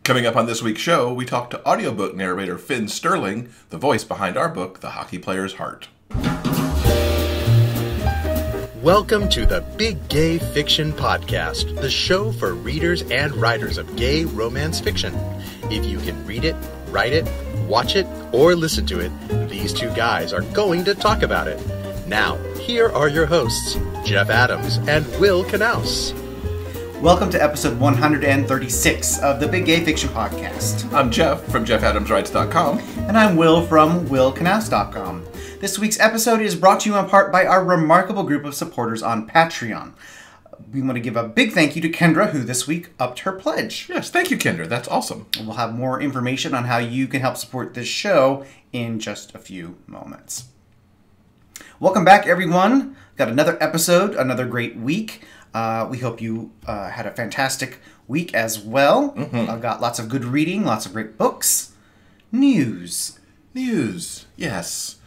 Coming up on this week's show, we talk to audiobook narrator Finn Sterling, the voice behind our book, The Hockey Player's Heart. Welcome to the Big Gay Fiction Podcast, the show for readers and writers of gay romance fiction. If you can read it, write it, watch it, or listen to it, these two guys are going to talk about it. Now, here are your hosts, Jeff Adams and Will Knaus. Welcome to episode 136 of the Big Gay Fiction Podcast. I'm Jeff from JeffAdamsWrites.com. And I'm Will from WillKnaus.com. This week's episode is brought to you in part by our remarkable group of supporters on Patreon. We want to give a big thank you to Kendra, who this week upped her pledge. Yes, thank you, Kendra. That's awesome. We'll have more information on how you can help support this show in just a few moments. Welcome back, everyone. Got another episode, another great week. We hope you had a fantastic week as well. I've got lots of good reading, lots of great books. News, yes.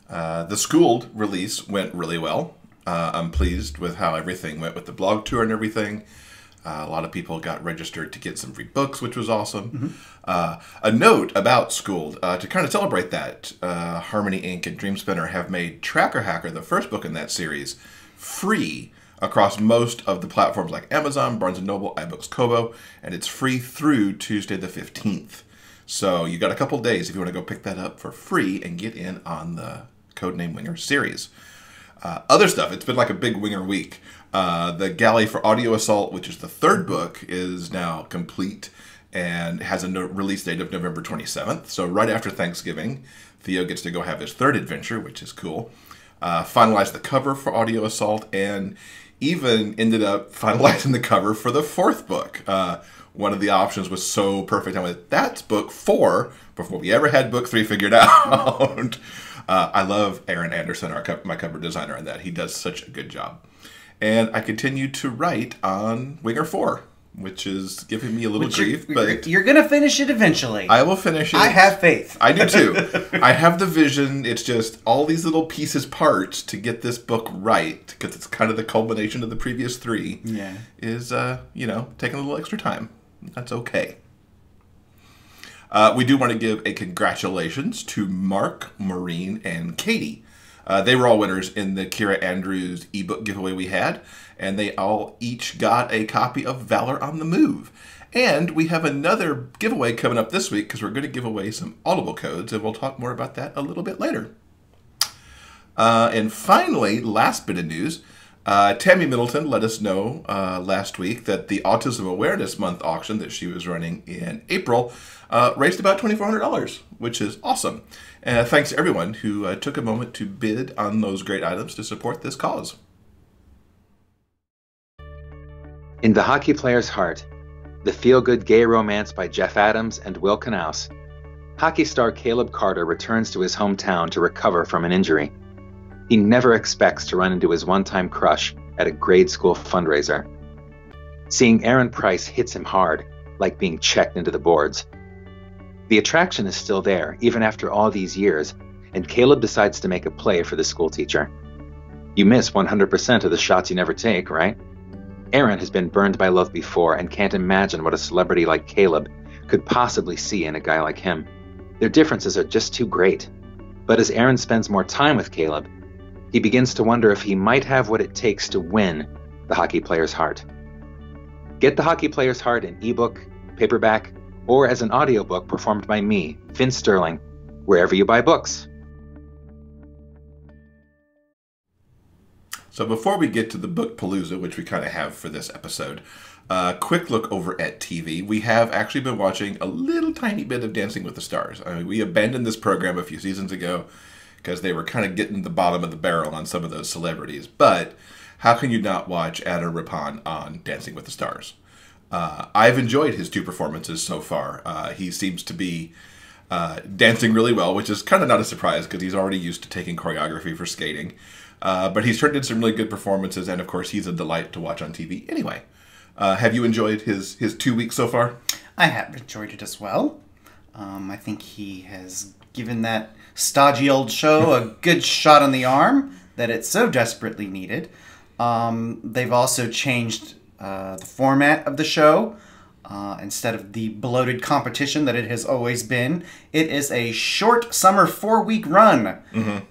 The Schooled release went really well. I'm pleased with how everything went with the blog tour and everything. A lot of people got registered to get some free books, which was awesome. A note about Schooled, to kind of celebrate that, Harmony Inc. and Dreamspinner have made Tracker Hacker, the first book in that series, free across most of the platforms like Amazon, Barnes & Noble, iBooks, Kobo, and it's free through Tuesday the 15th. So you got a couple days if you want to go pick that up for free and get in on the Codename Winger series. Other stuff, it's been like a big Winger week. The Galley for Audio Assault, which is the third book, is now complete and has a release date of November 27th. So right after Thanksgiving, Theo gets to go have his third adventure, which is cool. Finalized the cover for Audio Assault and even ended up finalizing the cover for the fourth book. One of the options was so perfect. I went, that's book 4 before we ever had book 3 figured out. I love Aaron Anderson, my cover designer, on that. He does such a good job. And I continue to write on Winger 4, which is giving me a little grief. But you're going to finish it eventually. I will finish it. I have faith. I do too. I have the vision. It's just all these little pieces, parts to get this book right, because it's kind of the culmination of the previous 3. Yeah. Is, taking a little extra time. That's okay. We do want to give a congratulations to Mark, Maureen, and Katie. They were all winners in the Keira Andrews ebook giveaway we had, and they all each got a copy of Valor on the Move. And we have another giveaway coming up this week because we're going to give away some Audible codes, and we'll talk more about that a little bit later. And finally, last bit of news, Tammy Middleton let us know last week that the Autism Awareness Month auction that she was running in April raised about $2,400, which is awesome. Thanks to everyone who took a moment to bid on those great items to support this cause. In The Hockey Player's Heart, the feel-good gay romance by Jeff Adams and Will Knaus, hockey star Caleb Carter returns to his hometown to recover from an injury. He never expects to run into his one-time crush at a grade school fundraiser. Seeing Aaron Price hits him hard, like being checked into the boards. The attraction is still there, even after all these years, and Caleb decides to make a play for the schoolteacher. You miss 100% of the shots you never take, right? Aaron has been burned by love before and can't imagine what a celebrity like Caleb could possibly see in a guy like him. Their differences are just too great. But as Aaron spends more time with Caleb, he begins to wonder if he might have what it takes to win The Hockey Player's Heart. Get The Hockey Player's Heart in ebook, paperback, or as an audiobook performed by me, Finn Sterling, wherever you buy books. So before we get to the book palooza, which we kind of have for this episode, quick look over at TV. We have actually been watching a little tiny bit of Dancing with the Stars. I mean, we abandoned this program a few seasons ago because they were kind of getting the bottom of the barrel on some of those celebrities. But how can you not watch Adam Rippon on Dancing with the Stars? I've enjoyed his 2 performances so far. He seems to be dancing really well, which is kind of not a surprise because he's already used to taking choreography for skating. But he's turned in some really good performances, and of course he's a delight to watch on TV anyway. Have you enjoyed his 2 weeks so far? I have enjoyed it as well. I think he has given that stodgy old show a good shot on the arm that it so desperately needed. They've also changed the format of the show. Instead of the bloated competition that it has always been, it is a short summer 4-week run,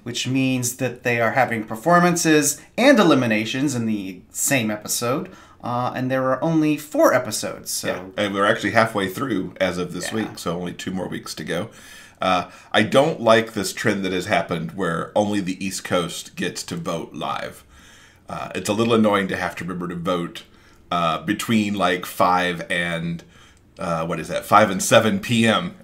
which means that they are having performances and eliminations in the same episode. And there are only 4 episodes. So. Yeah. And we're actually halfway through as of this week, so only 2 more weeks to go. I don't like this trend that has happened where only the East Coast gets to vote live. It's a little annoying to have to remember to vote between like 5 and 7 p.m.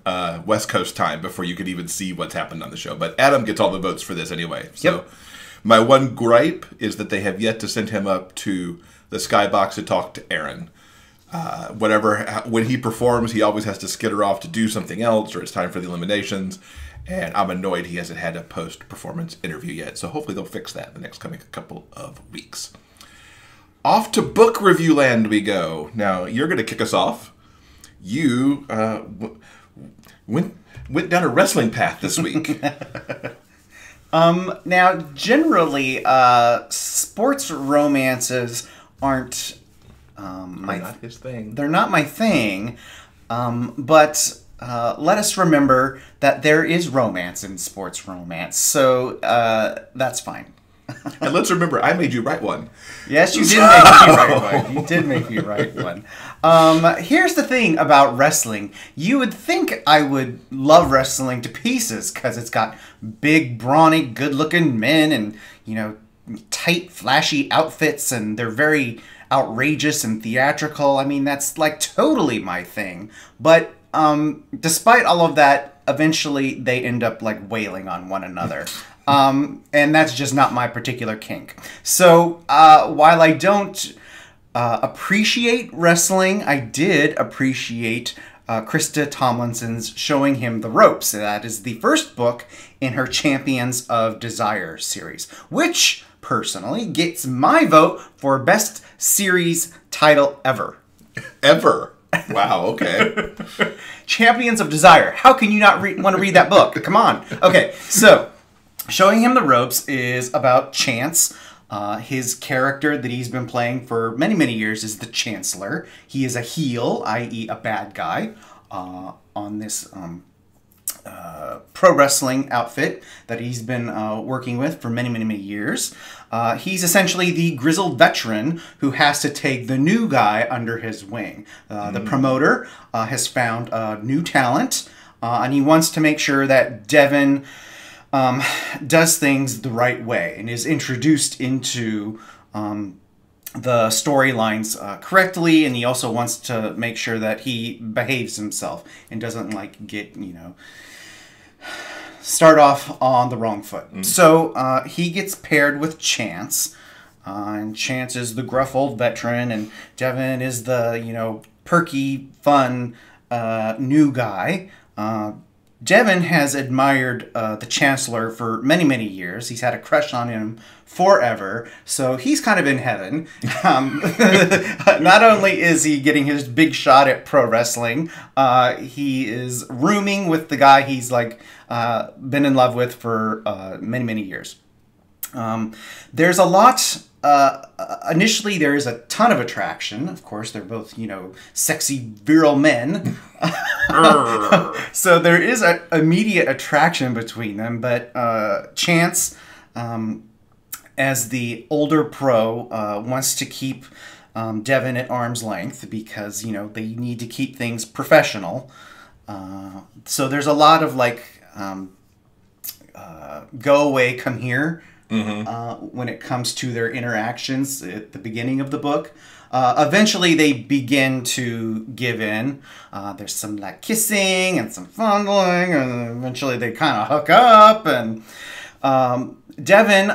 West Coast time before you could even see what's happened on the show. But Adam gets all the votes for this anyway. So my one gripe is that they have yet to send him up to the skybox to talk to Aaron. When he performs, he always has to skitter off to do something else, or it's time for the eliminations. And I'm annoyed he hasn't had a post-performance interview yet. So hopefully they'll fix that in the next coming couple of weeks. Off to book review land we go. Now, you're going to kick us off. You went down a wrestling path this week. Now, generally, sports romances aren't not his thing. They're not my thing, but let us remember that there is romance in sports romance, so that's fine. And let's remember, I made you write one. Yes, you did make me write one. You did make me write one. Here's the thing about wrestling. You would think I would love wrestling to pieces because it's got big, brawny, good-looking men and, tight, flashy outfits, and they're very outrageous and theatrical. I mean, that's like totally my thing. But despite all of that, eventually they end up like wailing on one another. And that's just not my particular kink. So while I don't appreciate wrestling, I did appreciate Christa Tomlinson's Showing Him the Ropes. That is the first book in her Champions of Desire series, which personally gets my vote for best series title ever. Ever? Wow, okay. Champions of Desire. How can you not want to read that book? Come on. Okay, so Showing Him the Ropes is about Chance. His character that he's been playing for many, many years is the Chancellor. He is a heel, i.e. a bad guy, on this pro wrestling outfit that he's been working with for many, many, many years. He's essentially the grizzled veteran who has to take the new guy under his wing. The promoter has found new talent, and he wants to make sure that Devin does things the right way and is introduced into the storylines correctly, and he also wants to make sure that he behaves himself and doesn't get start off on the wrong foot. So he gets paired with Chance, and Chance is the gruff old veteran, and Devin is the perky, fun new guy. Devin has admired the Chancellor for many, many years. He's had a crush on him forever, so he's kind of in heaven. Not only is he getting his big shot at pro wrestling, he is rooming with the guy he's been in love with for many, many years. There's a lot. Initially, there is a ton of attraction. Of course, they're both, sexy, virile men. So there is an immediate attraction between them. But Chance, as the older pro, wants to keep Devin at arm's length because, they need to keep things professional. So there's a lot of go away, come here. When it comes to their interactions at the beginning of the book. Eventually they begin to give in. There's some kissing and some fondling, and eventually they kind of hook up, and Devin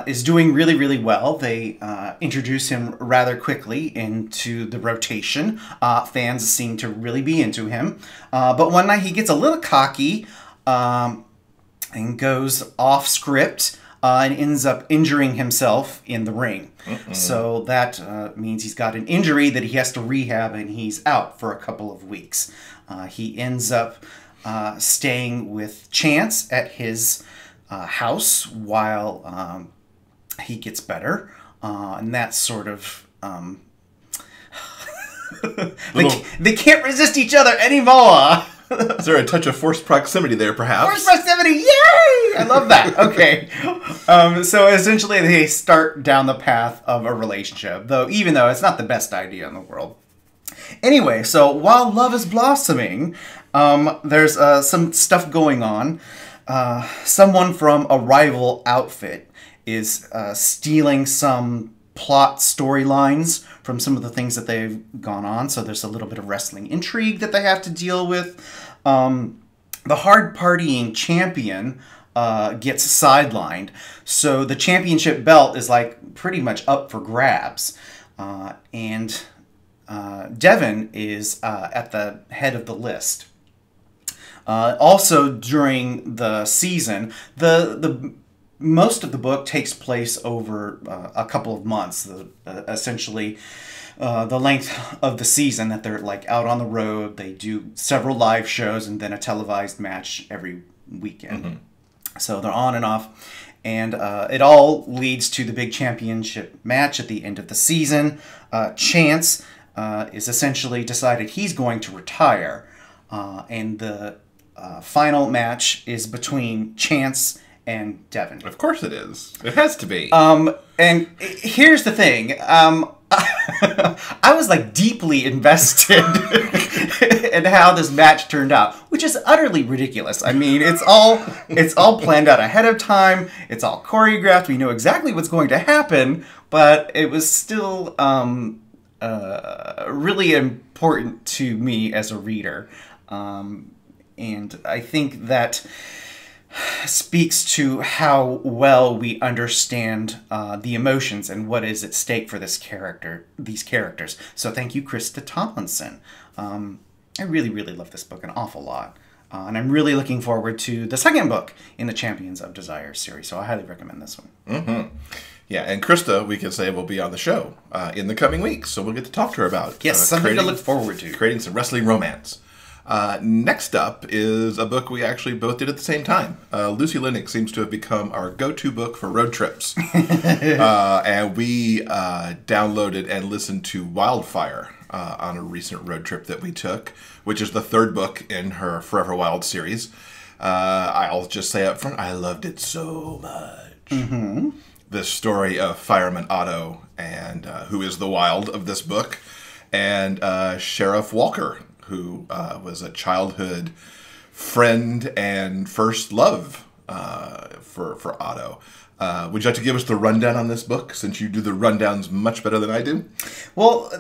is doing really, really well. They introduce him rather quickly into the rotation. Fans seem to really be into him. But one night he gets a little cocky and goes off script. And ends up injuring himself in the ring. So that means he's got an injury that he has to rehab, and he's out for a couple of weeks. He ends up staying with Chance at his house while he gets better. And that's sort of They can't resist each other anymore. Is there a touch of forced proximity there, perhaps? Forced proximity, yay! I love that. Okay. So essentially they start down the path of a relationship, even though it's not the best idea in the world. Anyway, so while love is blossoming, there's some stuff going on. Someone from a rival outfit is stealing some plot storylines from some of the things that they've gone on. So there's a little bit of wrestling intrigue that they have to deal with. The hard partying champion gets sidelined. So the championship belt is like pretty much up for grabs. And Devon is at the head of the list. Also during the season, the most of the book takes place over a couple of months, essentially the length of the season that they're like out on the road. They do several live shows and then a televised match every weekend. Mm-hmm. So they're on and off. And it all leads to the big championship match at the end of the season. Chance is essentially decided he's going to retire. And the final match is between Chance and Devon. Of course it is. It has to be. And here's the thing. I was like deeply invested in how this match turned out, which is utterly ridiculous. I mean, it's all planned out ahead of time. It's all choreographed. We know exactly what's going to happen, but it was still really important to me as a reader. And I think that speaks to how well we understand the emotions and what is at stake for these characters. So thank you, Christa Tomlinson. I really, really love this book an awful lot. And I'm really looking forward to the second book in the Champions of Desire series. So I highly recommend this one. Mm-hmm. Yeah, and Christa, we can say, will be on the show in the coming weeks. So we'll get to talk to her about yes, something to look forward to. Creating some wrestling romance. Next up is a book we actually both did at the same time. Lucy Lennox seems to have become our go-to book for road trips. And we downloaded and listened to Wildfire on a recent road trip that we took, which is the third book in her Forever Wild series. I'll just say up front, I loved it so much. Mm-hmm. The story of Fireman Otto, and who is the Wilde of this book, and Sheriff Walker, who was a childhood friend and first love for Otto. Would you like to give us the rundown on this book, since you do the rundowns much better than I do? Well,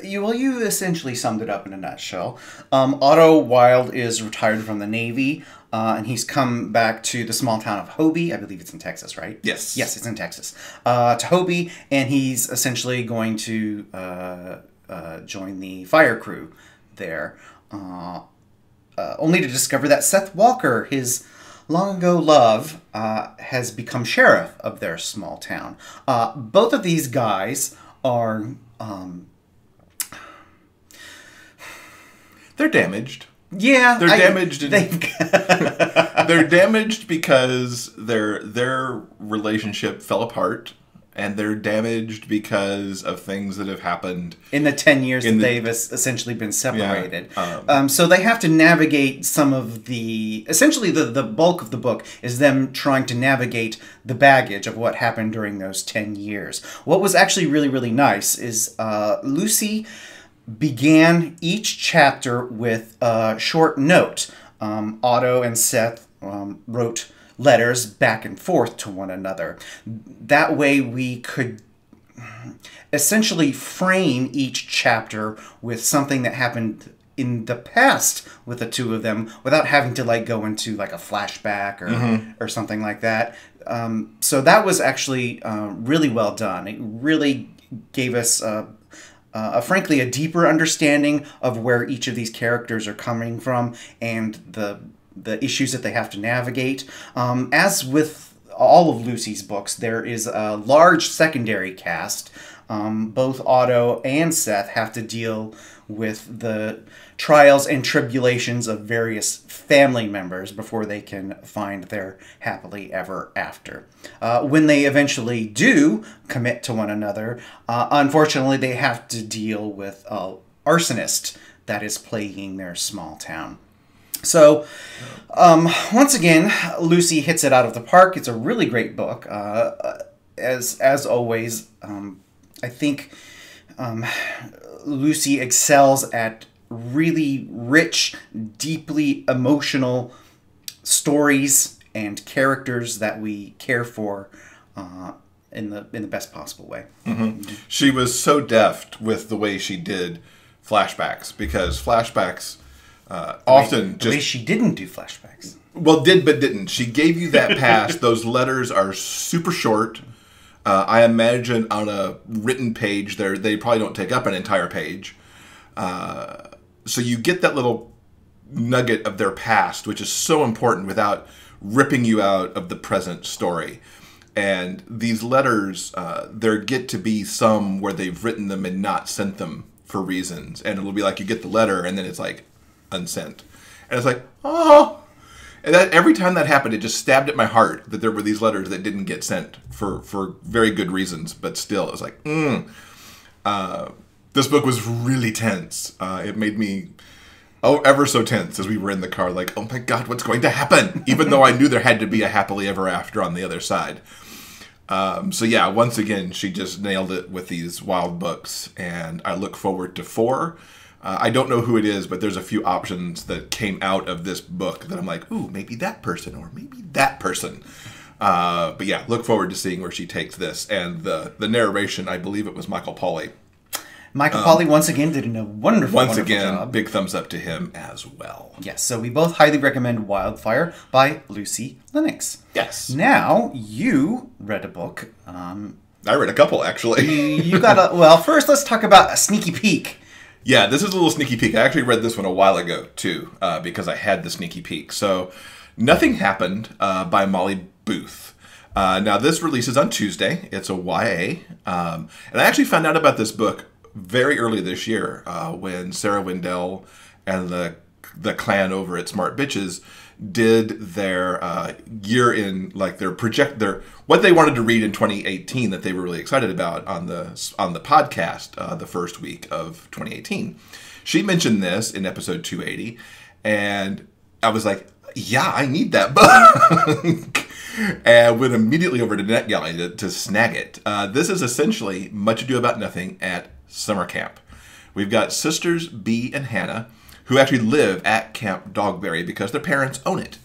you essentially summed it up in a nutshell. Otto Wilde is retired from the Navy, and he's come back to the small town of Hobie. I believe it's in Texas, right? Yes. Yes, it's in Texas. To Hobie, and he's essentially going to join the fire crew there, only to discover that Seth Walker, his long ago love, has become sheriff of their small town. Both of these guys are they're damaged. Yeah, they're damaged. They're damaged because their relationship fell apart. And they're damaged because of things that have happened in the 10 years that they've essentially been separated. Yeah, so they have to navigate some of essentially the bulk of the book is them trying to navigate the baggage of what happened during those 10 years. What was actually really, really nice is Lucy began each chapter with a short note. Otto and Seth wrote letters back and forth to one another. That way we could essentially frame each chapter with something that happened in the past with the two of them without having to go into a flashback or something like that. So that was actually really well done. It really gave us frankly a deeper understanding of where each of these characters are coming from and the issues that they have to navigate. As with all of Lucy's books, there is a large secondary cast. both Otto and Seth have to deal with the trials and tribulations of various family members before they can find their happily ever after. When they eventually do commit to one another, unfortunately they have to deal with an arsonist that is plaguing their small town. So, once again, Lucy hits it out of the park. It's a really great book. As always, I think Lucy excels at really rich, deeply emotional stories and characters that we care for in the best possible way. Mm-hmm. She was so deft with the way she did flashbacks, because flashbacks often the way she didn't do flashbacks. Well, did but didn't. She gave you that past. Those letters are super short. I imagine on a written page, they probably don't take up an entire page. So you get that little nugget of their past, which is so important, without ripping you out of the present story. And these letters, there get to be some where they've written them and not sent them for reasons. And it'll be like you get the letter and then it's like unsent. And it's like, oh. And that, every time that happened, it just stabbed at my heart that there were these letters that didn't get sent for very good reasons. But still, it was like, this book was really tense. It made me ever so tense as we were in the car, like, oh my God, what's going to happen? Even though I knew there had to be a happily ever after on the other side. So yeah, once again, she just nailed it with these Wilde books, and I look forward to 4. I don't know who it is, but there's a few options that came out of this book that I'm like, ooh, maybe that person or maybe that person. But yeah, look forward to seeing where she takes this. And the narration, I believe it was Michael Pauly. Michael Pauly once again did a wonderful job. Big Big thumbs up to him as well. Yes, so we both highly recommend Wildfire by Lucy Lennox. Yes. Now, you read a book. I read a couple, actually. You got well, first let's talk about a sneaky peek. Yeah, this is a little sneaky peek. I actually read this one a while ago, too, because I had the sneaky peek. So, Nothing Happened by Molly Booth. Now, this releases on Tuesday. It's a YA. And I actually found out about this book very early this year when Sarah Wendell and the clan over at Smart Bitches did their year in, like, their what they wanted to read in 2018 that they were really excited about on the podcast the first week of 2018. She mentioned this in episode 280, and I was like, yeah, I need that book. And went immediately over to NetGalley to snag it. This is essentially Much Ado About Nothing at summer camp. We've got sisters Bea and Hannah, who actually live at Camp Dogberry because their parents own it.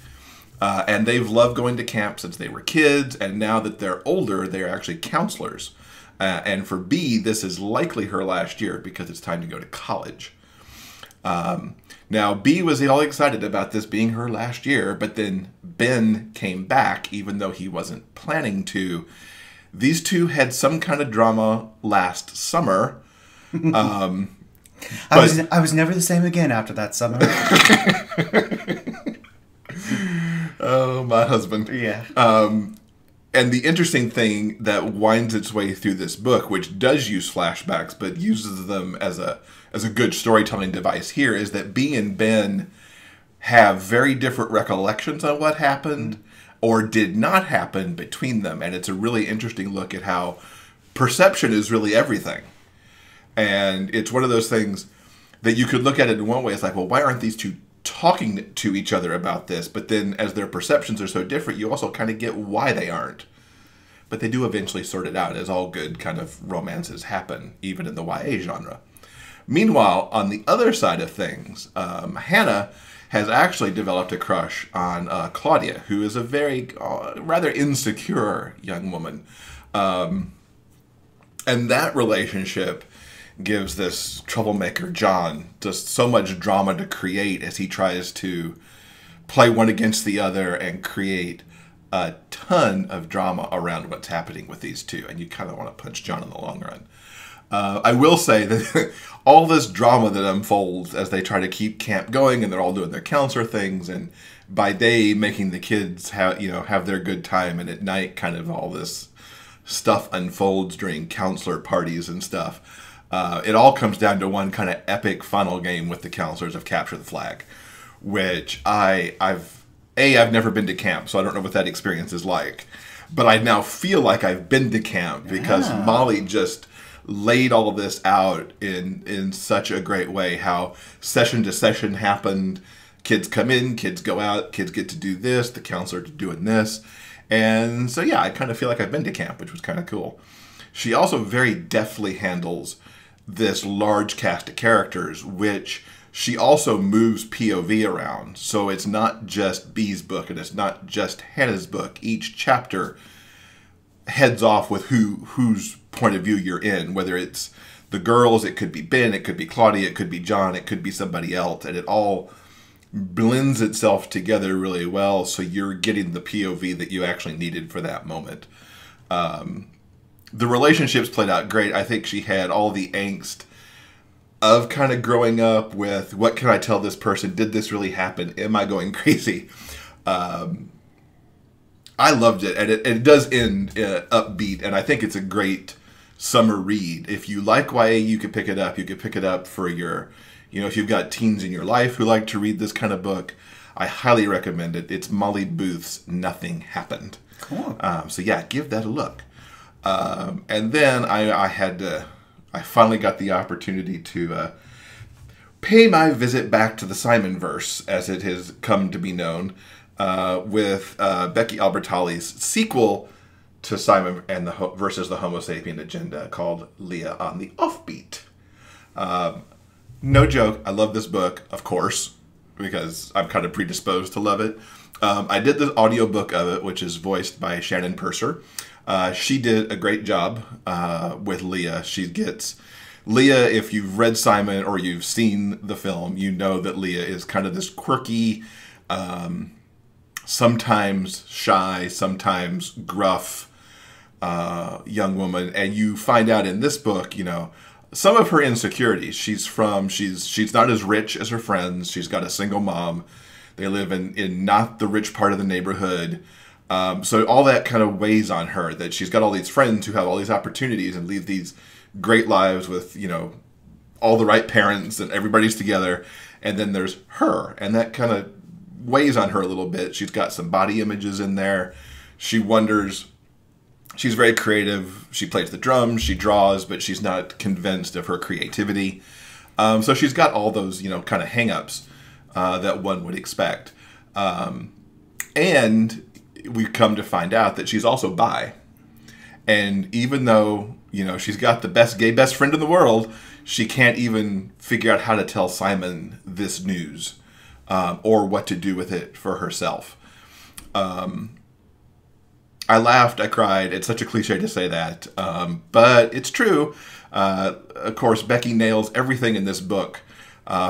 And they've loved going to camp since they were kids, and now that they're older, they're actually counselors. And for Bea, this is likely her last year because it's time to go to college. Now, Bea was all excited about this being her last year, but then Ben came back, even though he wasn't planning to. These two had some kind of drama last summer. I was never the same again after that summer. Oh, my husband. Yeah. And the interesting thing that winds its way through this book, which does use flashbacks, but uses them as a good storytelling device here, is that Bea and Ben have very different recollections on what happened or did not happen between them. And it's a really interesting look at how perception is really everything. And it's one of those things that you could look at it in one way. It's like, well, why aren't these two talking to each other about this? But then as their perceptions are so different, you also kind of get why they aren't. But they do eventually sort it out, as all good kind of romances happen, even in the YA genre. Meanwhile, on the other side of things, Hannah has actually developed a crush on Claudia, who is a very rather insecure young woman. And that relationship gives this troublemaker John just so much drama to create as he tries to play one against the other and create a ton of drama around what's happening with these two. And you kind of want to punch John in the long run. I will say that all this drama that unfolds as they try to keep camp going, and they're all doing their counselor things, and by day making the kids have their good time, and at night kind of all this stuff unfolds during counselor parties and stuff. It all comes down to one kind of epic final game with the counselors of Capture the Flag, which I've never been to camp, so I don't know what that experience is like. But I now feel like I've been to camp because Molly just laid all of this out in such a great way. How session to session happened. Kids come in, kids go out, kids get to do this, the counselor's doing this. And so, yeah, I kind of feel like I've been to camp, which was kind of cool. She also very deftly handles this large cast of characters, which she also moves POV around. So it's not just Bee's book and it's not just Hannah's book. Each chapter heads off with whose point of view you're in, whether it's the girls, it could be Ben, it could be Claudia, it could be John, it could be somebody else, and it all blends itself together really well, so you're getting the POV that you actually needed for that moment. The relationships played out great. I think she had all the angst of kind of growing up with, what can I tell this person? Did this really happen? Am I going crazy? I loved it, and it does end upbeat, and I think it's a great summer read. If you like YA, you could pick it up. You could pick it up for your, if you've got teens in your life who like to read this kind of book, I highly recommend it. It's Molly Booth's Nothing Happened. Cool. So yeah, give that a look. And then I finally got the opportunity to pay my visit back to the Simonverse, as it has come to be known, with Becky Albertalli's sequel to Simon and versus the Homo Sapien Agenda, called Leah on the Offbeat. No joke, I love this book, of course, because I'm kind of predisposed to love it. I did the audiobook of it, which is voiced by Shannon Purser. She did a great job with Leah. She gets... Leah, if you've read Simon or you've seen the film, you know that Leah is kind of this quirky, sometimes shy, sometimes gruff young woman. And you find out in this book, some of her insecurities. She's not as rich as her friends. She's got a single mom. They live in not the rich part of the neighborhood. So all that kind of weighs on her, that she's got all these friends who have all these opportunities and lead these great lives with, all the right parents and everybody's together. And then there's her, and that kind of weighs on her a little bit. She's got some body images in there. She wonders... She's very creative. She plays the drums, she draws, but she's not convinced of her creativity. So she's got all those, kind of hang-ups that one would expect. And we come to find out that she's also bi. And even though, she's got the gay best friend in the world, she can't even figure out how to tell Simon this news or what to do with it for herself. I laughed, I cried. It's such a cliche to say that, but it's true. Of course, Becky nails everything in this book,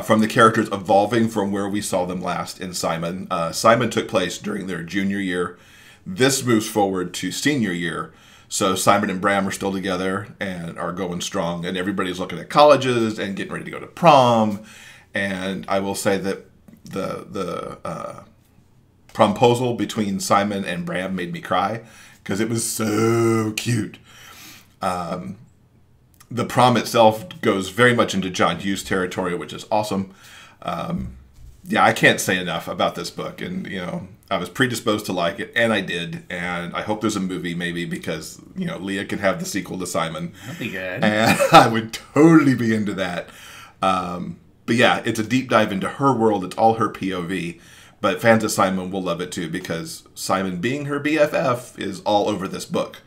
from the characters evolving from where we saw them last in Simon. Simon took place during their junior year. This moves forward to senior year. So Simon and Bram are still together and are going strong, and everybody's looking at colleges and getting ready to go to prom. And I will say that the promposal between Simon and Bram made me cry because it was so cute. The prom itself goes very much into John Hughes territory, which is awesome. Yeah, I can't say enough about this book, and I was predisposed to like it, and I did, and I hope there's a movie maybe because Leah can have the sequel to Simon. That'd be good. And I would totally be into that. But yeah, it's a deep dive into her world. It's all her POV. But fans of Simon will love it too, because Simon, being her BFF, is all over this book.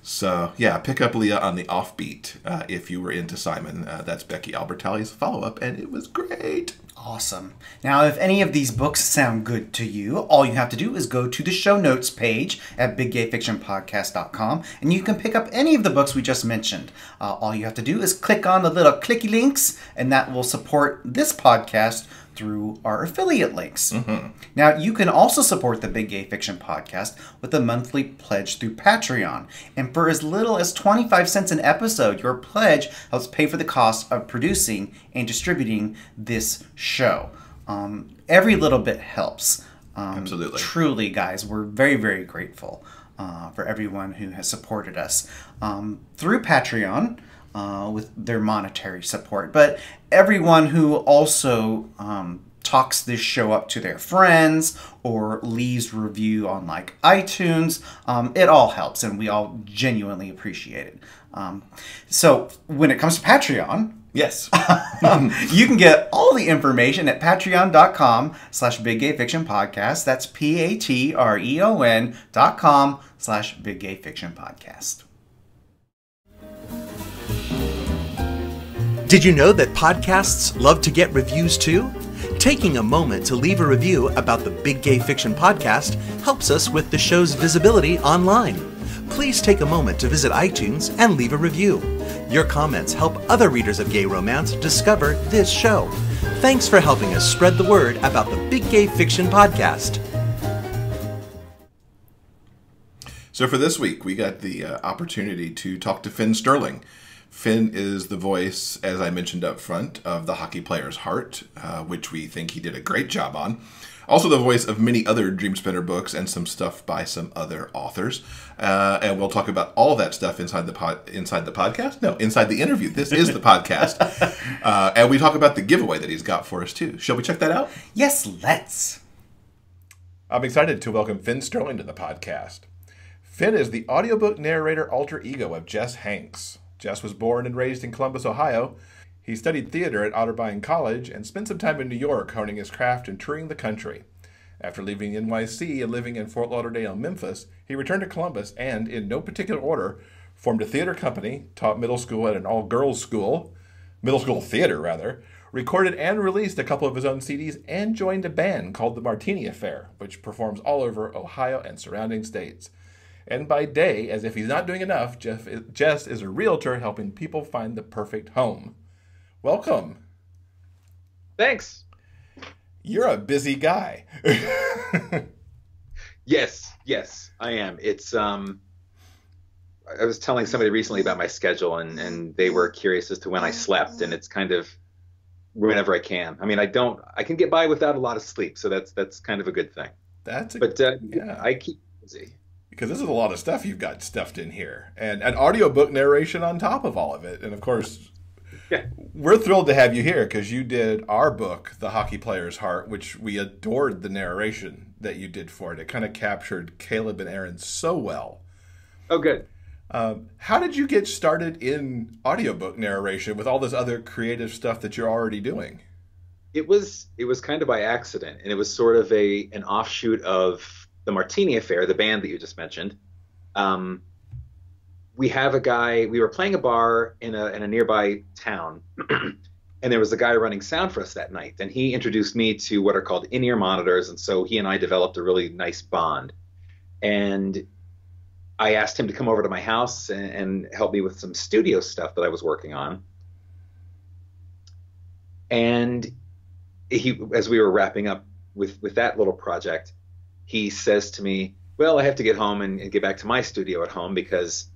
So yeah, pick up Leah on the Offbeat if you were into Simon. That's Becky Albertalli's follow-up, and it was great. Awesome. Now, if any of these books sound good to you, all you have to do is go to the show notes page at biggayfictionpodcast.com, and you can pick up any of the books we just mentioned. All you have to do is click on the little clicky links, and that will support this podcast through our affiliate links. Mm-hmm. Now, you can also support the Big Gay Fiction Podcast with a monthly pledge through Patreon. And for as little as 25 cents an episode, your pledge helps pay for the cost of producing and distributing this show. Every little bit helps. Absolutely. Truly, guys, we're very, very grateful. for everyone who has supported us through Patreon with their monetary support. But everyone who also talks this show up to their friends or leaves review on like iTunes, it all helps, and we all genuinely appreciate it. So when it comes to Patreon, Yes. you can get all the information at patreon.com/biggayfictionpodcast. That's patreon.com/biggayfictionpodcast. Did you know that podcasts love to get reviews too? Taking a moment to leave a review about the Big Gay Fiction Podcast helps us with the show's visibility online. Please take a moment to visit iTunes and leave a review. Your comments help other readers of gay romance discover this show. Thanks for helping us spread the word about the Big Gay Fiction Podcast. So for this week, we got the opportunity to talk to Finn Sterling. Finn is the voice, as I mentioned up front, of The Hockey Player's Heart, which we think he did a great job on. Also the voice of many other Dreamspinner books and some stuff by some other authors. And we'll talk about all that stuff inside the podcast? No, inside the interview. This is the podcast. And we talk about the giveaway that he's got for us, too. Shall we check that out? Yes, let's. I'm excited to welcome Finn Sterling to the podcast. Finn is the audiobook narrator alter ego of Jess Hanks. Jess was born and raised in Columbus, Ohio. He studied theater at Otterbein College and spent some time in New York honing his craft and touring the country. After leaving NYC and living in Fort Lauderdale and Memphis, he returned to Columbus and, in no particular order, formed a theater company, taught middle school at an all-girls school, middle school theater rather, recorded and released a couple of his own CDs, and joined a band called the Martini Affair, which performs all over Ohio and surrounding states. And by day, as if he's not doing enough, Jess is a realtor helping people find the perfect home. Welcome. Thanks. You're a busy guy. Yes, I am. It's I was telling somebody recently about my schedule, and they were curious as to when I slept, and it's kind of whenever I can. I mean, I can get by without a lot of sleep, so that's kind of a good thing. Yeah, I keep busy. Because this is a lot of stuff you've got stuffed in here, and an audiobook narration on top of all of it. And of course, yeah, we're thrilled to have you here because you did our book, The Hockey Player's Heart, which we adored the narration that you did for it. It kind of captured Caleb and Aaron so well. Oh, good. How did you get started in audiobook narration with all this other creative stuff that you're already doing? It was kind of by accident, and it was sort of an offshoot of the Martini Affair, the band that you just mentioned. We have a guy, we were playing a bar in a nearby town, and there was a guy running sound for us that night, and he introduced me to what are called in-ear monitors, and so he and I developed a really nice bond. And I asked him to come over to my house and help me with some studio stuff that I was working on. And he, as we were wrapping up with that little project, he says to me, well, I have to get home and get back to my studio at home because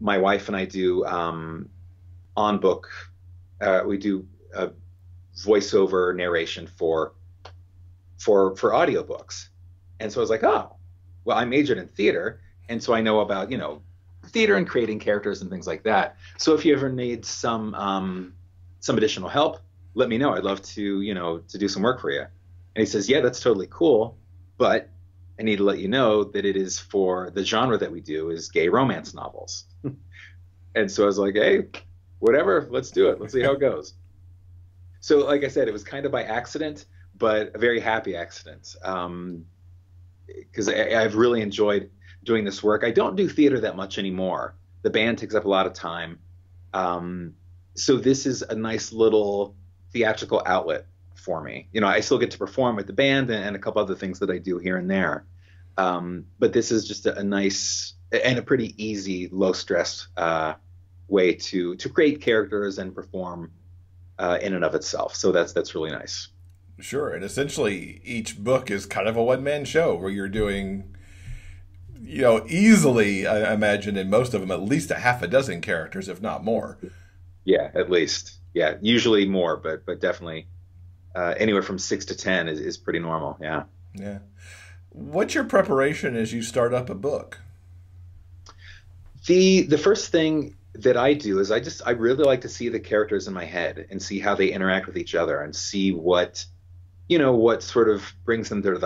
my wife and I do on-book, we do voiceover narration for audiobooks. And so I was like, oh, well, I majored in theater, and so I know about, theater and creating characters and things like that. So if you ever need some additional help, let me know. I'd love to, to do some work for you. And he says, yeah, that's totally cool. But I need to let you know that it is for the genre that we do is gay romance novels. And so I was like, hey, whatever, let's do it. Let's see how it goes. So like I said, it was kind of by accident, but a very happy accident. Because I've really enjoyed doing this work. I don't do theater that much anymore. The band takes up a lot of time. So this is a nice little theatrical outlet for me. I still get to perform with the band and a couple other things that I do here and there. But this is just a nice and a pretty easy, low stress way to create characters and perform in and of itself. So that's really nice. Sure. And essentially each book is kind of a one-man show where you're doing, easily, I imagine in most of them, at least a half a dozen characters, if not more. Yeah, at least. Yeah, usually more, but definitely anywhere from 6 to 10 is pretty normal. Yeah. Yeah. What's your preparation as you start up a book? The first thing that I do is I really like to see the characters in my head and see how they interact with each other and see what sort of brings them to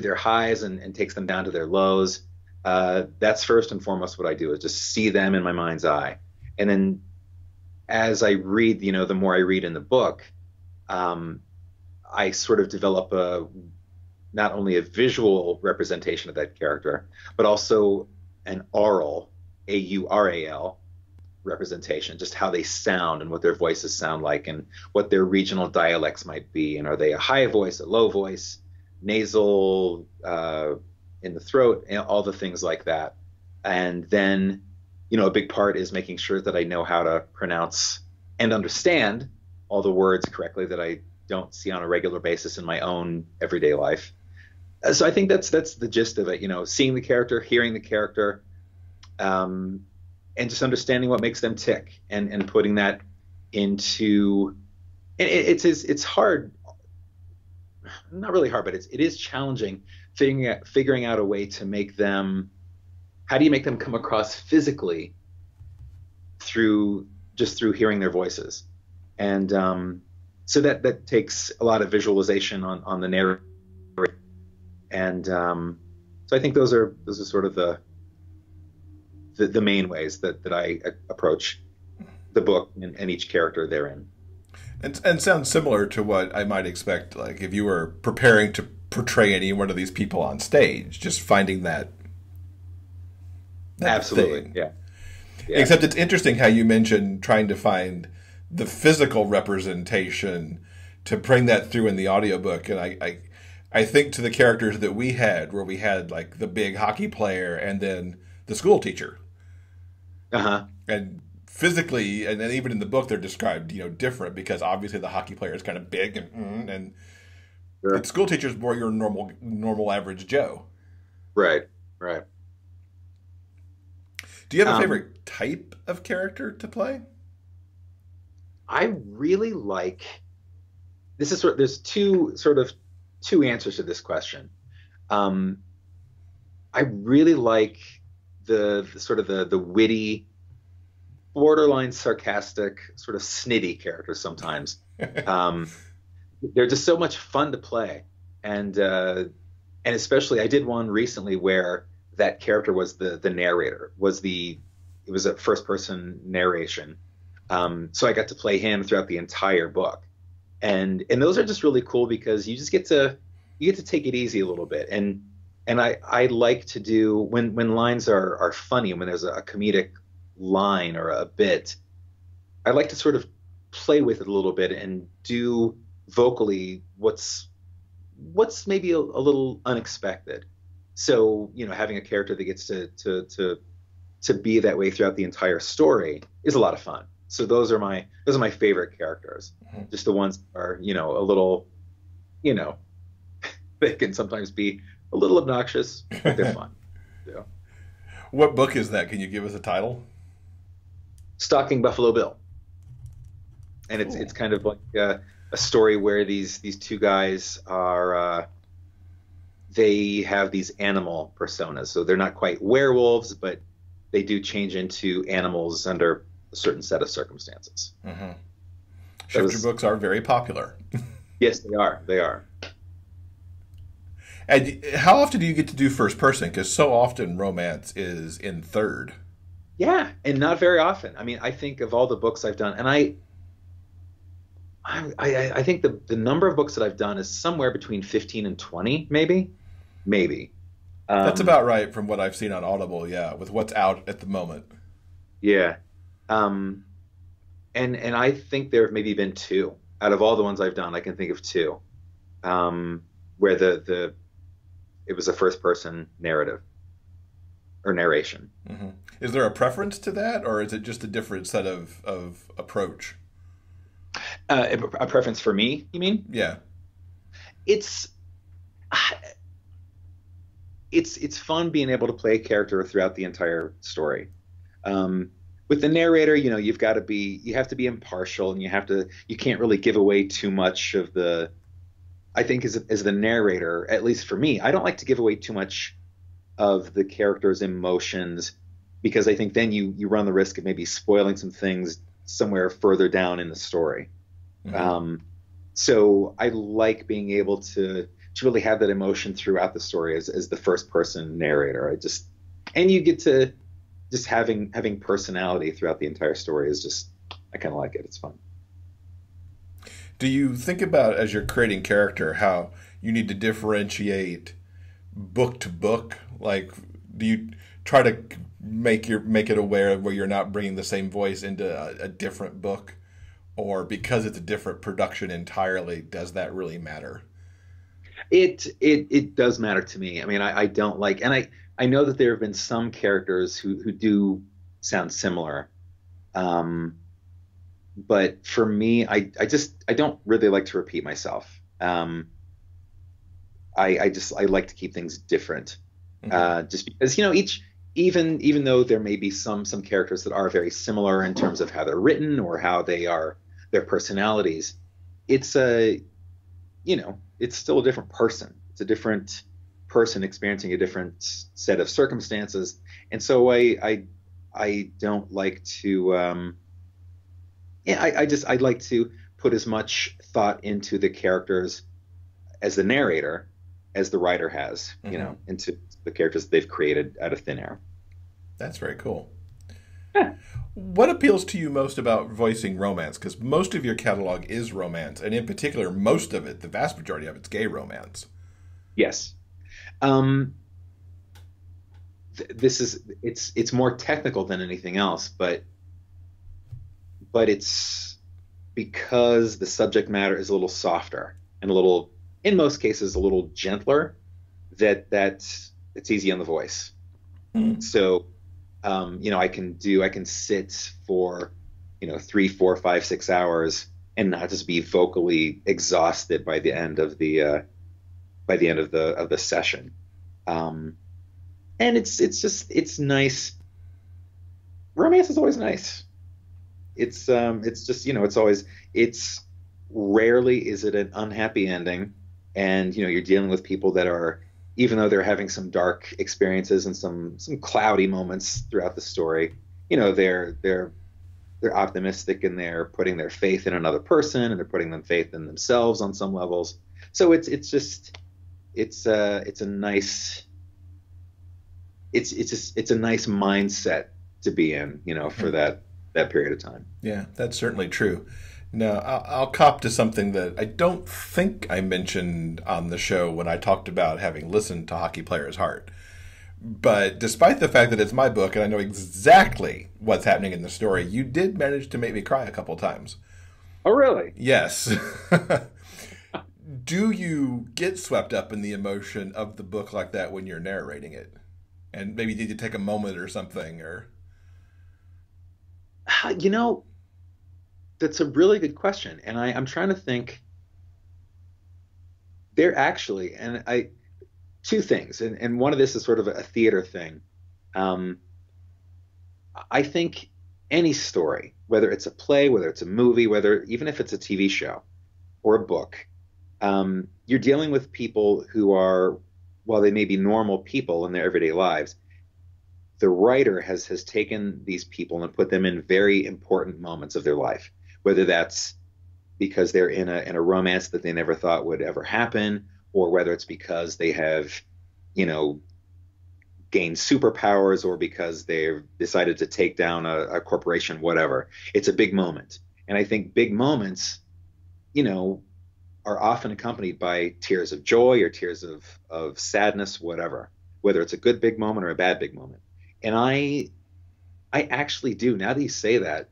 their highs and takes them down to their lows. That's first and foremost what I do, is just see them in my mind's eye. And then as I read, the more I read in the book, I sort of develop not only a visual representation of that character, but also an aural, AURAL representation, just how they sound and what their voices sound like and what their regional dialects might be. And are they a high voice, a low voice, nasal, in the throat, and all the things like that. And then, a big part is making sure that I know how to pronounce and understand all the words correctly that I don't see on a regular basis in my own everyday life. So I think that's the gist of it, seeing the character, hearing the character, and just understanding what makes them tick and putting that into, it's hard, not really hard, but it is challenging figuring out a way to make them, how do you make them come across physically through hearing their voices? And so that takes a lot of visualization on the narrative. And so I think those are sort of the main ways that I approach the book and each character therein. And sounds similar to what I might expect, like if you were preparing to portray any one of these people on stage, just finding that absolutely thing. Yeah. Except it's interesting how you mentioned trying to find the physical representation to bring that through in the audiobook. And I think to the characters that we had, where we had like the big hockey player and then the school teacher. And physically, and then even in the book, they're described, different, because obviously the hockey player is kind of big and sure. The school teacher is more your normal average Joe. Right. Do you have a favorite type of character to play? I really like, there's two answers to this question. I really like the witty, borderline sarcastic, sort of snitty characters sometimes. They're just so much fun to play. And especially I did one recently where that character was the narrator, it was a first person narration. So I got to play him throughout the entire book. And those are just really cool because you just get to take it easy a little bit. And I like to do, when lines are funny, when there's a comedic line or a bit, I like to sort of play with it a little bit and do vocally what's maybe a little unexpected. So, having a character that gets to be that way throughout the entire story is a lot of fun. So those are my favorite characters. Mm-hmm. Just the ones that are, a little, they can sometimes be a little obnoxious, but they're fun. Yeah. What book is that? Can you give us a title? Stalking Buffalo Bill. And it's kind of like a story where these two guys are, they have these animal personas. So they're not quite werewolves, but they do change into animals under a certain set of circumstances. Mm-hmm. Shifter books are very popular. Yes, they are. They are. And how often do you get to do first person? Because so often romance is in third. Yeah, and not very often. I mean, I think of all the books I've done, and I think the number of books that I've done is somewhere between 15 and 20, maybe. That's about right from what I've seen on Audible, yeah, with what's out at the moment. Yeah. And I think there have maybe been two. Out of all the ones I've done, I can think of two where it was a first-person narrative or narration. Mm-hmm. Is there a preference to that, or is it just a different set of approach? A preference for me, you mean? Yeah. It's fun being able to play a character throughout the entire story. With the narrator, you have to be impartial, and you can't really give away too much of the. I think as the narrator, at least for me, I don't like to give away too much of the characters' emotions, because I think then you run the risk of maybe spoiling some things somewhere further down in the story. So I like being able to really have that emotion throughout the story as the first person narrator. And you get to just having personality throughout the entire story is just, I kind of like it. It's fun. Do you think about, as you're creating character, how you need to differentiate book to book? Like, do you try to make it aware where you're not bringing the same voice into a different book? Or because it's a different production entirely, does that really matter? It does matter to me. I mean, I don't like, and I know that there have been some characters who do sound similar. But for me, I don't really like to repeat myself. I like to keep things different. Just because, even though there may be some characters that are very similar in terms of how they're written or how their personalities, it's still a different person. It's a different person experiencing a different set of circumstances. And so I don't like to, I'd like to put as much thought into the characters as the narrator as the writer has, into the characters that they've created out of thin air. That's very cool. What appeals to you most about voicing romance? Because most of your catalog is romance, and in particular, most of it, the vast majority of it's gay romance. Yes. It's more technical than anything else, but it's because the subject matter is a little softer and in most cases, a little gentler, that it's easy on the voice. So, I can sit for, 3, 4, 5, 6 hours and not just be vocally exhausted by the end of the session. And it's nice. Romance is always nice. It's rarely is it an unhappy ending, and you're dealing with people that are, even though they're having some dark experiences and some cloudy moments throughout the story, they're optimistic, and they're putting their faith in another person, and they're putting their faith in themselves on some levels. So it's a nice mindset to be in, for that period of time. Yeah, that's certainly true. Now, I'll cop to something that I don't think I mentioned on the show when I talked about having listened to Hockey Player's Heart. But despite the fact that it's my book and I know exactly what's happening in the story, you did manage to make me cry a couple times. Oh, really? Yes. Do you get swept up in the emotion of the book like that when you're narrating it? And maybe did you take a moment or something? Or that's a really good question, and I'm trying to think. There actually, two things, and one of this is sort of a theater thing. I think any story, whether it's a play, whether it's a movie, even if it's a TV show or a book, you're dealing with people who are, while they may be normal people in their everyday lives, the writer has taken these people and put them in very important moments of their life, whether that's because they're in a romance that they never thought would ever happen, or whether it's because they have, gained superpowers, or because they've decided to take down a corporation, whatever. It's a big moment. And I think big moments, are often accompanied by tears of joy or tears of sadness, whatever, whether it's a good big moment or a bad big moment. And I actually do, now that you say that,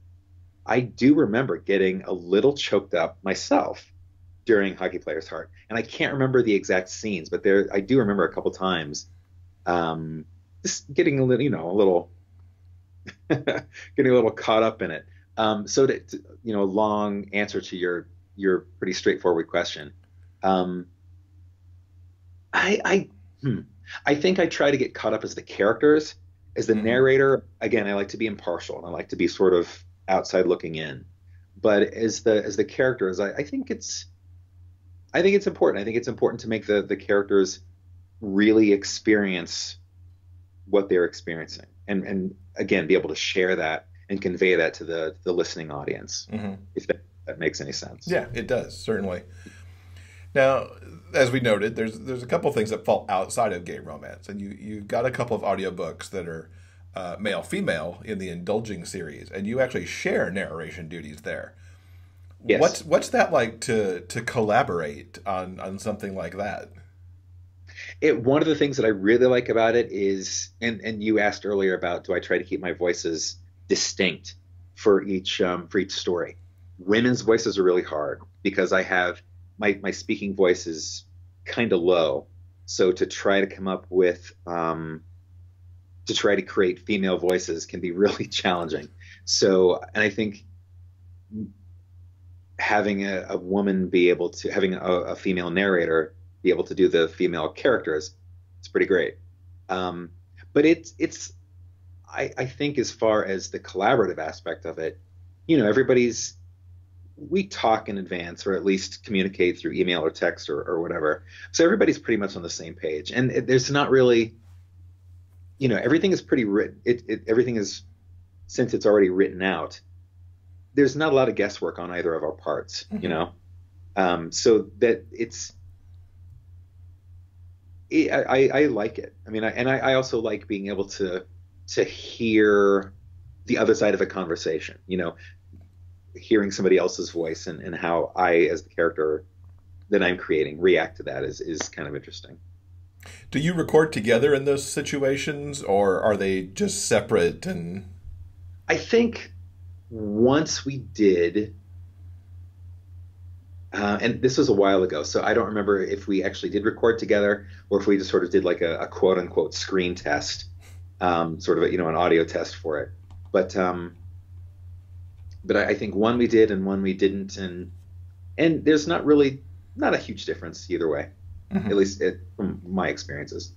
I do remember getting a little choked up myself during Hockey Player's Heart. And I can't remember the exact scenes, but I do remember a couple times just getting a little, getting a little caught up in it. So to long answer to your pretty straightforward question. I think I try to get caught up as the characters. As the narrator, again, I like to be impartial, and I like to be sort of outside looking in. But as the characters, I think it's important. I think it's important to make the characters really experience what they're experiencing, and again, be able to share that and convey that to the listening audience, if that makes any sense. Yeah, it does, certainly. Now, as we noted, there's a couple of things that fall outside of gay romance, and you've got a couple of audiobooks that are male-female in the Indulging series, and you actually share narration duties there. Yes. What's that like to collaborate on something like that? One of the things that I really like about it is, and you asked earlier about, do I try to keep my voices distinct for each story? Women's voices are really hard because I have my speaking voice is kind of low. So to try to come up with, to try to create female voices can be really challenging. So, and I think having a woman be able to, having a female narrator be able to do the female characters, it's pretty great. But I think as far as the collaborative aspect of it, we talk in advance, or at least communicate through email or text or whatever. So everybody's pretty much on the same page, and there's not really, everything is pretty written. Everything is, since it's already written out, there's not a lot of guesswork on either of our parts, so that I like it. I mean, I also like being able to hear the other side of a conversation, hearing somebody else's voice and how I, as the character that I'm creating, react to that is kind of interesting. Do you record together in those situations, or are they just separate? And I think once we did, and this was a while ago, so I don't remember if we actually did record together or if we just sort of did like a quote unquote screen test, sort of an audio test for it. But I think one we did and one we didn't, and there's not a huge difference either way, at least from my experiences.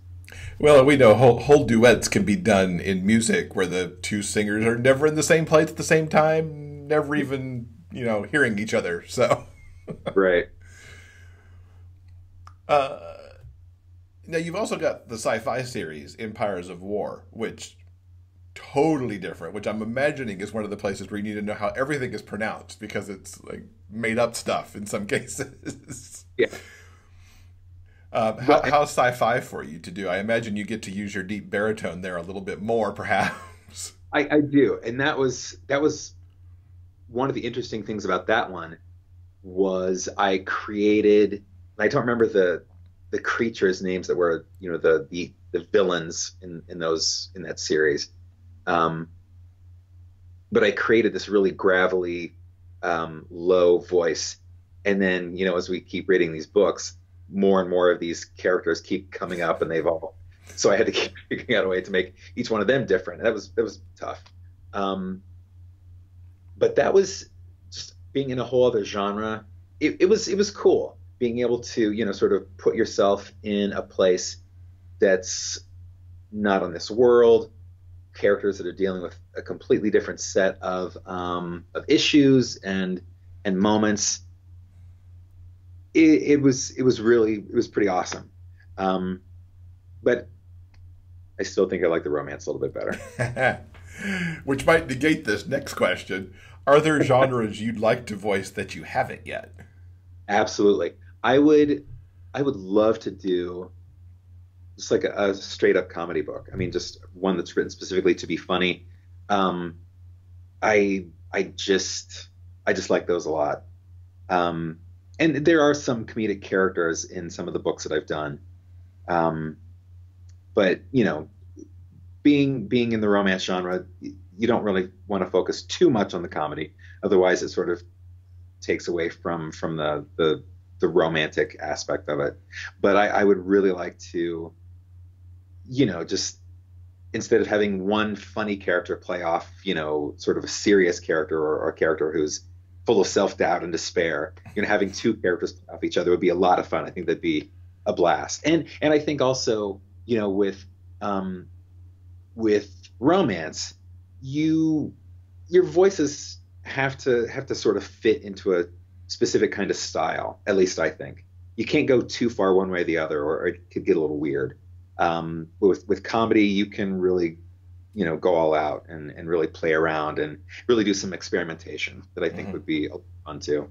Well, we know whole duets can be done in music where the two singers are never in the same place at the same time, never even hearing each other. So right. Now you've also got the sci-fi series Empires of War, which totally different, which I'm imagining is one of the places where you need to know how everything is pronounced because it's like made up stuff in some cases. Yeah. How sci-fi for you to do? I imagine you get to use your deep baritone there a little bit more, perhaps. I do, and that was one of the interesting things about that one was I created. I don't remember the creatures' names that were the villains in that series. But I created this really gravelly, low voice. And then, as we keep reading these books, more and more of these characters keep coming up, and so I had to keep figuring out a way to make each one of them different. That was tough. But that was just being in a whole other genre. It was cool being able to, sort of put yourself in a place that's not on this world, characters that are dealing with a completely different set of issues and moments. It was pretty awesome. But I still think I like the romance a little bit better. Which might negate this next question. Are there genres you'd like to voice that you haven't yet? Absolutely. I would love to do just like a straight up comedy book. I mean, just one that's written specifically to be funny. I just like those a lot. And there are some comedic characters in some of the books that I've done. But being in the romance genre, you don't really want to focus too much on the comedy. Otherwise it sort of takes away from the romantic aspect of it. But I would really like to, just instead of having one funny character play off, sort of a serious character or a character who's full of self-doubt and despair, having two characters play off each other would be a lot of fun. I think that'd be a blast. And I think also, with romance, your voices have to sort of fit into a specific kind of style. At least I think you can't go too far one way or the other, or it could get a little weird. With comedy, you can really, go all out and really play around and really do some experimentation that I think would be fun too.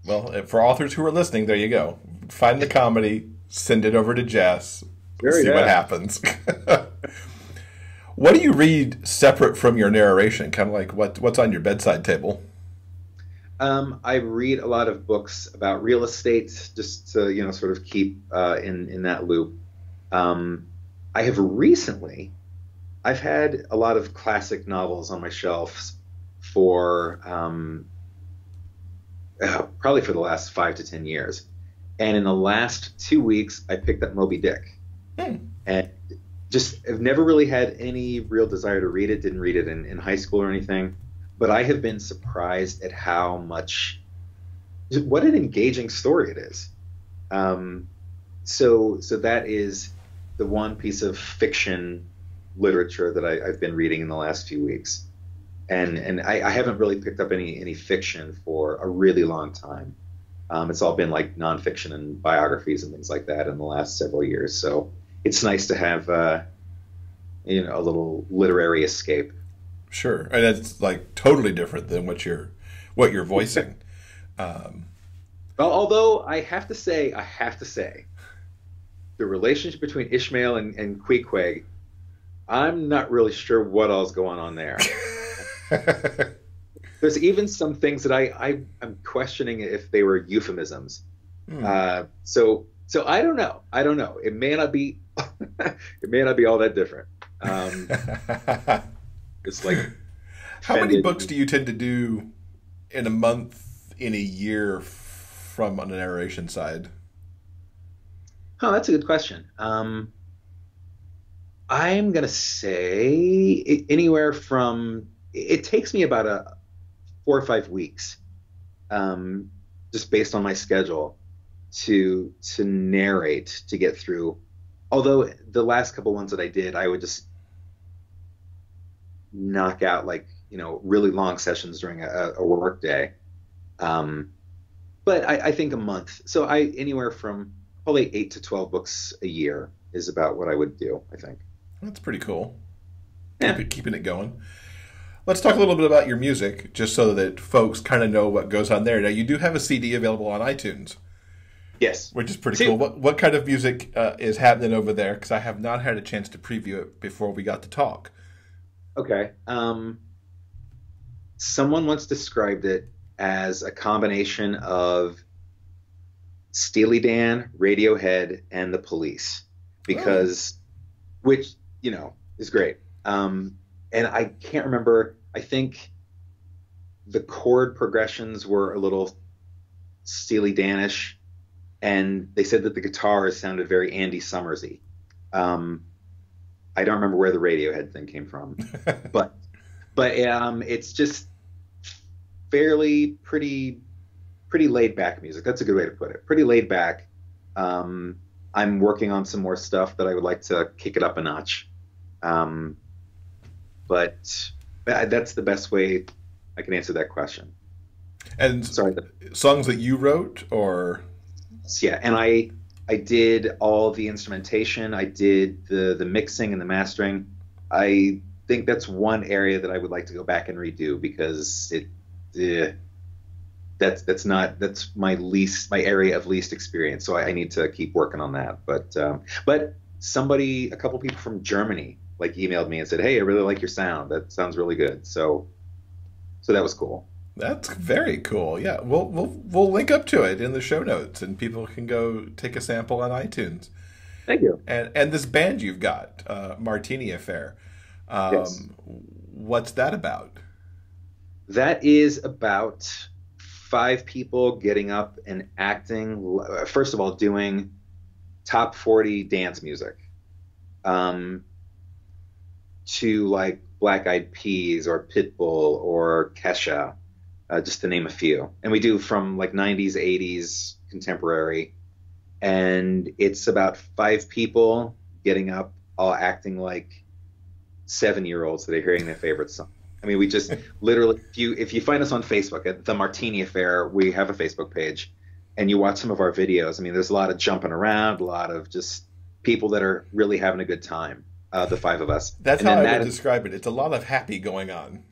Well, for authors who are listening, there you go. Find the comedy, send it over to Jess, see what happens. What do you read separate from your narration? Kind of like what's on your bedside table? I read a lot of books about real estate, just to sort of keep in that loop. I have recently, I've had a lot of classic novels on my shelves for probably for the last 5 to 10 years, and in the last 2 weeks, I picked up Moby Dick, and just I've never really had any real desire to read it. Didn't read it in high school or anything. But I have been surprised at how much, what an engaging story it is. So that is the one piece of fiction literature that I've been reading in the last few weeks. And I haven't really picked up any fiction for a really long time. It's all been like nonfiction and biographies and things like that in the last several years. So it's nice to have, a little literary escape. Sure, and it's like totally different than what you're voicing. Well, although I have to say, the relationship between Ishmael and Queequeg, I'm not really sure what all's going on there. There's even some things that I'm questioning if they were euphemisms. So I don't know. It may not be. It may not be all that different. It's like, how many books do you tend to do in a month, in a year, from on the narration side? Oh, that's a good question. I'm gonna say anywhere from, it takes me about 4 or 5 weeks, just based on my schedule, to narrate, to get through. Although the last couple ones that I did, I would just knock out really long sessions during a work day. But I think a month. So anywhere from probably 8 to 12 books a year is about what I would do, I think. That's pretty cool. Yeah. Keeping it going. Let's talk a little bit about your music, just so that folks kind of know what goes on there. Now, you do have a CD available on iTunes. Yes. Which is pretty cool. What kind of music is happening over there? Because I have not had a chance to preview it before we got to talk. Okay. Someone once described it as a combination of Steely Dan, Radiohead, and The Police, because, which, is great. And I can't remember, I think the chord progressions were a little Steely Dan-ish, and they said that the guitars sounded very Andy Summersy. I don't remember where the Radiohead thing came from, but it's just fairly pretty laid back music. That's a good way to put it. Pretty laid back. I'm working on some more stuff that I would like to kick it up a notch. But that's the best way I can answer that question. And sorry, songs that you wrote, or? Yeah, and I did all the instrumentation. I did the mixing and the mastering. I think that's one area that I would like to go back and redo, because that's my area of least experience. So I need to keep working on that. But a couple people from Germany emailed me and said, "Hey, I really like your sound. That sounds really good." So that was cool. That's very cool. Yeah, we'll link up to it in the show notes, and people can go take a sample on iTunes. Thank you. And this band you've got, Martini Affair. Yes. What's that about? That is about 5 people getting up and acting. First of all, doing top 40 dance music, to Black Eyed Peas or Pitbull or Kesha. Just to name a few. And we do from 90s, 80s, contemporary. And it's about 5 people getting up, all acting like 7-year-olds that are hearing their favorite song. I mean, we just literally, if you find us on Facebook at The Martini Affair, we have a Facebook page, and you watch some of our videos. I mean, there's a lot of jumping around, a lot of just people that are really having a good time, the five of us. That's how I would describe it. It's a lot of happy going on,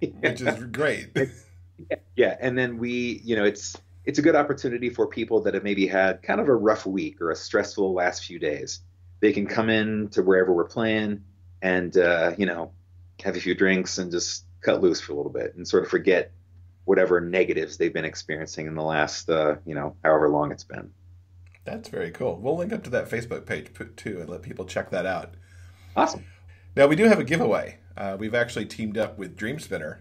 which is great. Yeah, and then it's a good opportunity for people that have maybe had kind of a rough week or a stressful last few days. They can come in to wherever we're playing and, have a few drinks and just cut loose for a little bit and sort of forget whatever negatives they've been experiencing in the last, however long it's been. That's very cool. We'll link up to that Facebook page too and let people check that out. Awesome. Now, we do have a giveaway. We've actually teamed up with Dreamspinner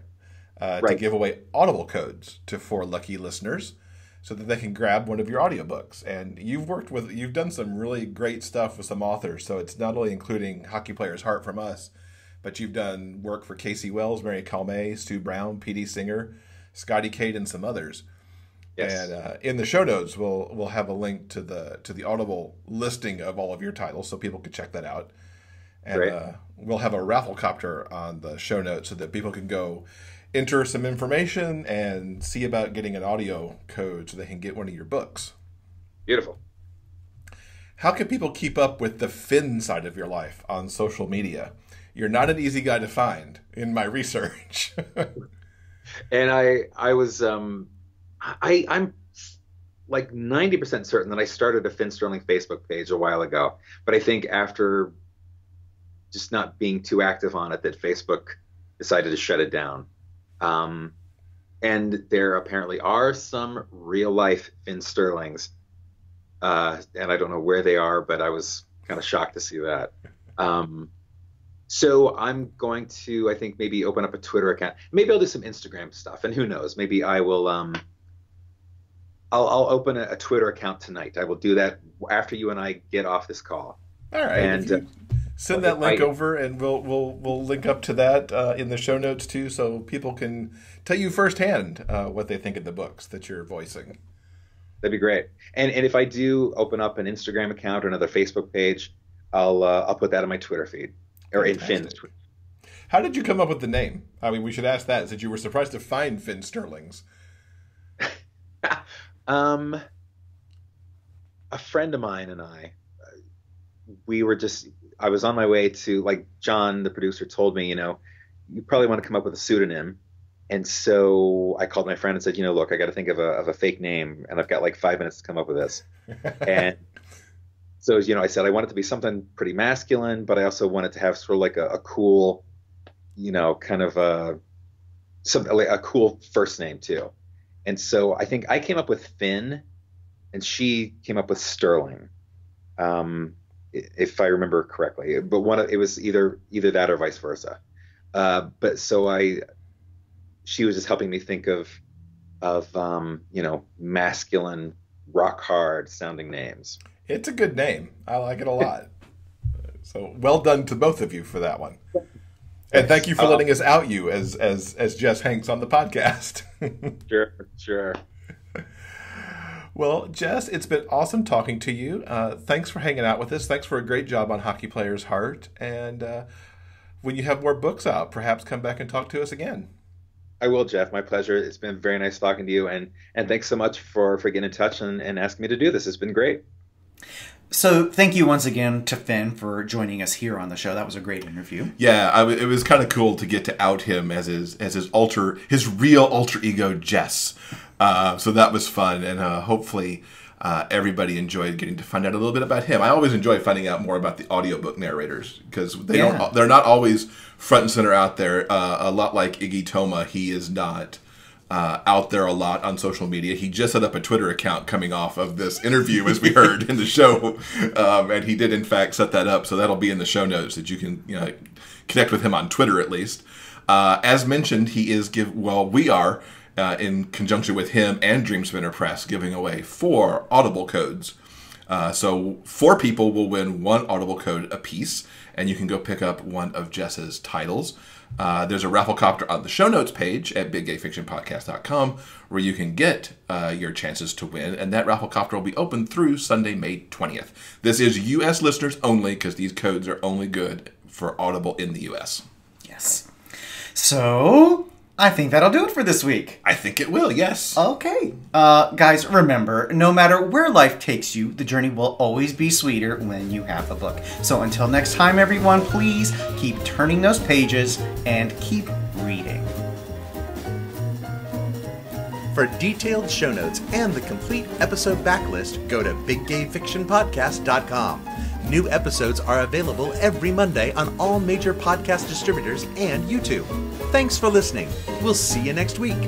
to give away Audible codes to 4 lucky listeners so that they can grab one of your audiobooks. And you've done some really great stuff with some authors. So it's not only including Hockey Player's Heart from us, but you've done work for Casey Wells, Mary Calme, Stu Brown, P.D. Singer, Scotty Cade, and some others. Yes. And in the show notes, we'll have a link to the Audible listing of all of your titles so people can check that out. And we'll have a raffle copter on the show notes so that people can go enter some information and see about getting an audio code so they can get one of your books. Beautiful. How can people keep up with the Finn side of your life on social media? You're not an easy guy to find in my research. And I was I'm like 90% certain that I started a Finn Sterling Facebook page a while ago, but I think after just not being too active on it, that Facebook decided to shut it down. And there apparently are some real life Finn Sterlings, and I don't know where they are, but I was kind of shocked to see that. So I'm going to, I think, maybe open up a Twitter account. Maybe I'll do some Instagram stuff, and who knows? Maybe I will. I'll open a Twitter account tonight. I will do that after you and I get off this call. All right. And send that link over, and we'll link up to that in the show notes too, so people can tell you firsthand what they think of the books that you're voicing. That'd be great. And if I do open up an Instagram account or another Facebook page, I'll put that on my Twitter feed. Or in Finn's. How did you come up with the name? I mean, we should ask that, since you were surprised to find Finn Sterlings. A friend of mine and I, I was on my way to, like, John, the producer, told me, you probably want to come up with a pseudonym. And so I called my friend and said, look, I got to think of a fake name, and I've got like 5 minutes to come up with this. And so, I said I want it to be something pretty masculine, but I also want it to have sort of like a cool, kind of something like a cool first name too. And so I think I came up with Finn, and she came up with Sterling, if I remember correctly. But it was either that or vice versa. But so she was just helping me think of masculine, rock hard sounding names. It's a good name. I like it a lot. So well done to both of you for that one. And thank you for letting us out you as Jess Hanks on the podcast. Sure. Well, Jess, it's been awesome talking to you. Thanks for hanging out with us. Thanks for a great job on Hockey Player's Heart. And when you have more books out, perhaps come back and talk to us again. I will, Jeff. My pleasure. It's been very nice talking to you. And thanks so much for getting in touch and asking me to do this. It's been great. So thank you once again to Finn for joining us here on the show. That was a great interview. Yeah, it was kind of cool to get to out him as his real alter ego, Jess. So that was fun, and hopefully everybody enjoyed getting to find out a little bit about him. I always enjoy finding out more about the audiobook narrators, because they're not always front and center out there. A lot like Iggy Toma, he is not out there a lot on social media. He just set up a Twitter account coming off of this interview, as we heard in the show, and he did in fact set that up, so that'll be in the show notes that you can connect with him on Twitter at least. As mentioned, we are in conjunction with him and Dreamspinner Press giving away 4 Audible codes. So 4 people will win 1 Audible code apiece, and you can go pick up one of Jess's titles. There's a raffle copter on the show notes page at biggayfictionpodcast.com where you can get your chances to win, and that raffle copter will be open through Sunday, May 20th. This is U.S. listeners only, because these codes are only good for Audible in the U.S. Yes. So I think that'll do it for this week. I think it will, yes. Okay. Guys, remember, no matter where life takes you, the journey will always be sweeter when you have a book. So until next time, everyone, please keep turning those pages and keep reading. For detailed show notes and the complete episode backlist, go to biggayfictionpodcast.com. New episodes are available every Monday on all major podcast distributors and YouTube. Thanks for listening. We'll see you next week.